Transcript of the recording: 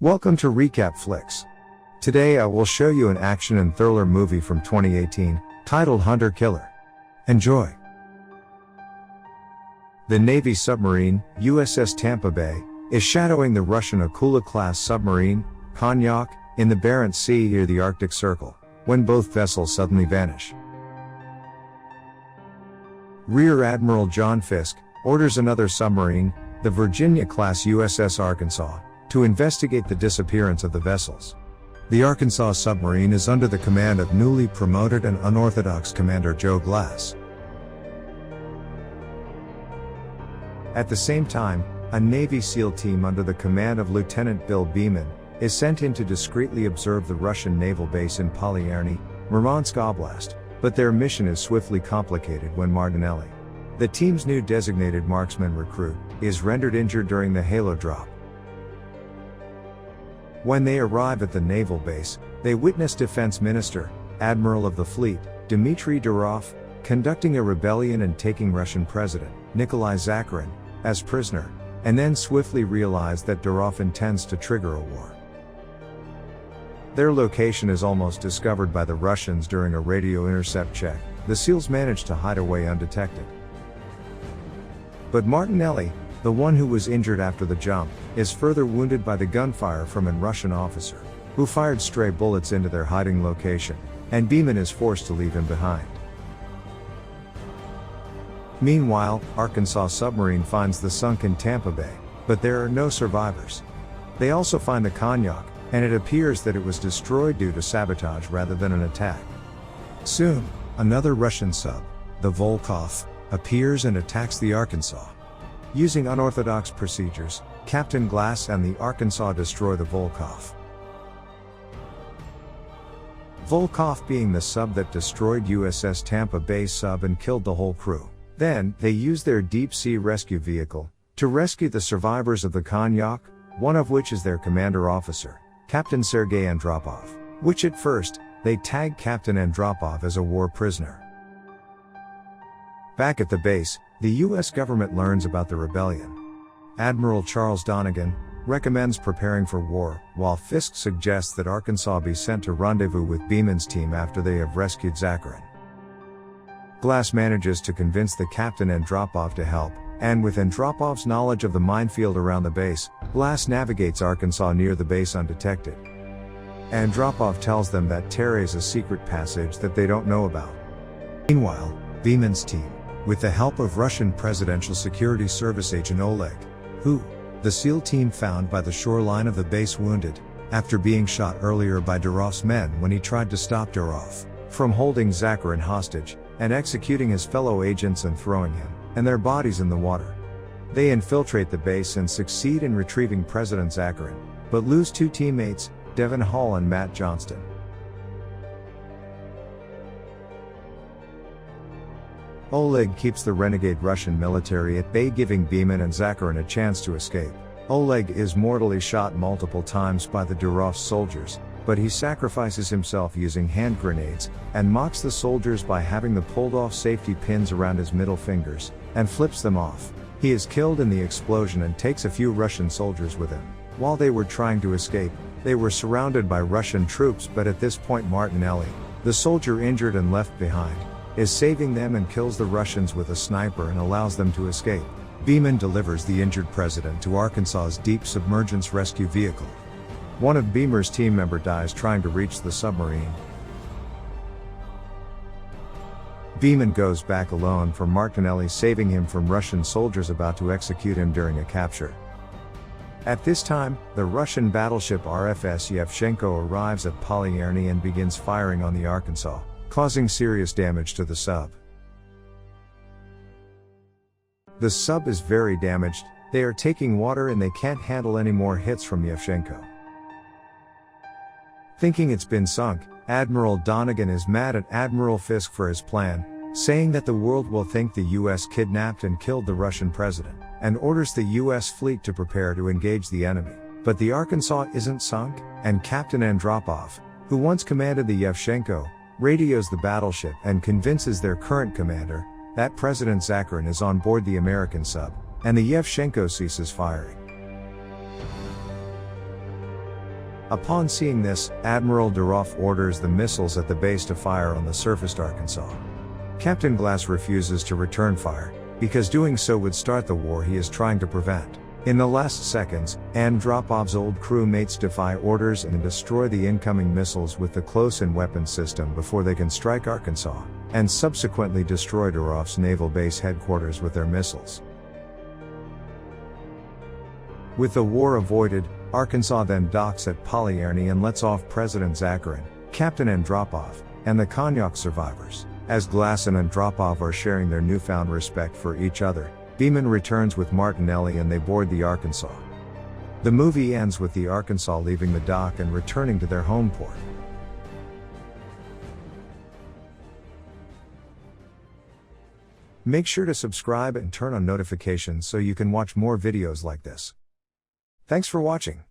Welcome to Recap Flicks. Today I will show you an action and thriller movie from 2018, titled Hunter Killer. Enjoy! The Navy submarine, USS Tampa Bay, is shadowing the Russian Akula-class submarine, Konyak, in the Barents Sea near the Arctic Circle, when both vessels suddenly vanish. Rear Admiral John Fisk orders another submarine, the Virginia-class USS Arkansas, to investigate the disappearance of the vessels. The Arkansas submarine is under the command of newly promoted and unorthodox Commander Joe Glass. At the same time, a Navy SEAL team under the command of Lieutenant Bill Beeman is sent in to discreetly observe the Russian naval base in Polyarny, Murmansk Oblast, but their mission is swiftly complicated when Martinelli, the team's new designated marksman recruit, is rendered injured during the halo drop. When they arrive at the naval base, they witness Defense Minister, Admiral of the Fleet, Dmitry Durov, conducting a rebellion and taking Russian President, Nikolai Zakharin, as prisoner, and then swiftly realize that Durov intends to trigger a war. Their location is almost discovered by the Russians during a radio intercept check. The SEALs manage to hide away undetected. But Martinelli, the one who was injured after the jump, is further wounded by the gunfire from a Russian officer, who fired stray bullets into their hiding location, and Beeman is forced to leave him behind. Meanwhile, Arkansas submarine finds the sunken Tampa Bay, but there are no survivors. They also find the Konyak, and it appears that it was destroyed due to sabotage rather than an attack. Soon, another Russian sub, the Volkov, appears and attacks the Arkansas. Using unorthodox procedures, Captain Glass and the Arkansas destroy the Volkov. Volkov being the sub that destroyed USS Tampa Bay sub and killed the whole crew. Then, they use their deep-sea rescue vehicle to rescue the survivors of the Konyak, one of which is their commander officer, Captain Sergei Andropov, which at first, they tag Captain Andropov as a war prisoner. Back at the base, the US government learns about the rebellion. Admiral Charles Donegan recommends preparing for war, while Fisk suggests that Arkansas be sent to rendezvous with Beeman's team after they have rescued Zakharin. Glass manages to convince the captain Andropov to help, and with Andropov's knowledge of the minefield around the base, Glass navigates Arkansas near the base undetected. Andropov tells them that Terre is a secret passage that they don't know about. Meanwhile, Beeman's team, with the help of Russian Presidential Security Service agent Oleg, who, the SEAL team found by the shoreline of the base wounded, after being shot earlier by Durov's men when he tried to stop Durov from holding Zakharin hostage, and executing his fellow agents and throwing him, and their bodies in the water. They infiltrate the base and succeed in retrieving President Zakharin, but lose two teammates, Devin Hall and Matt Johnston. Oleg keeps the renegade Russian military at bay, giving Beeman and Zakharin a chance to escape. Oleg is mortally shot multiple times by the Durov soldiers, but he sacrifices himself using hand grenades, and mocks the soldiers by having the pulled-off safety pins around his middle fingers, and flips them off. He is killed in the explosion and takes a few Russian soldiers with him. While they were trying to escape, they were surrounded by Russian troops, but at this point Martinelli, the soldier injured and left behind, is saving them and kills the Russians with a sniper and allows them to escape. Beeman delivers the injured president to Arkansas's deep submergence rescue vehicle. One of Beeman's team member dies trying to reach the submarine. Beeman goes back alone for Martinelli, saving him from Russian soldiers about to execute him during a capture. At this time, the Russian battleship RFS Yevshenko arrives at Polyarny and begins firing on the Arkansas, causing serious damage to the sub. The sub is very damaged, they are taking water and they can't handle any more hits from Yevshenko. Thinking it's been sunk, Admiral Donegan is mad at Admiral Fisk for his plan, saying that the world will think the US kidnapped and killed the Russian president, and orders the US fleet to prepare to engage the enemy. But the Arkansas isn't sunk, and Captain Andropov, who once commanded the Yevshenko, radios the battleship and convinces their current commander that President Zakharin is on board the American sub, and the Yevshenko ceases firing. Upon seeing this, Admiral Duroff orders the missiles at the base to fire on the surfaced Arkansas. Captain Glass refuses to return fire, because doing so would start the war he is trying to prevent. In the last seconds, Andropov's old crewmates defy orders and destroy the incoming missiles with the close-in weapon system before they can strike Arkansas, and subsequently destroy Duroff's naval base headquarters with their missiles. With the war avoided, Arkansas then docks at Polyerny and lets off President Zakharin, Captain Andropov, and the Konyak survivors. As Glass and Andropov are sharing their newfound respect for each other, Beeman returns with Martinelli and they board the Arkansas. The movie ends with the Arkansas leaving the dock and returning to their home port. Make sure to subscribe and turn on notifications so you can watch more videos like this. Thanks for watching.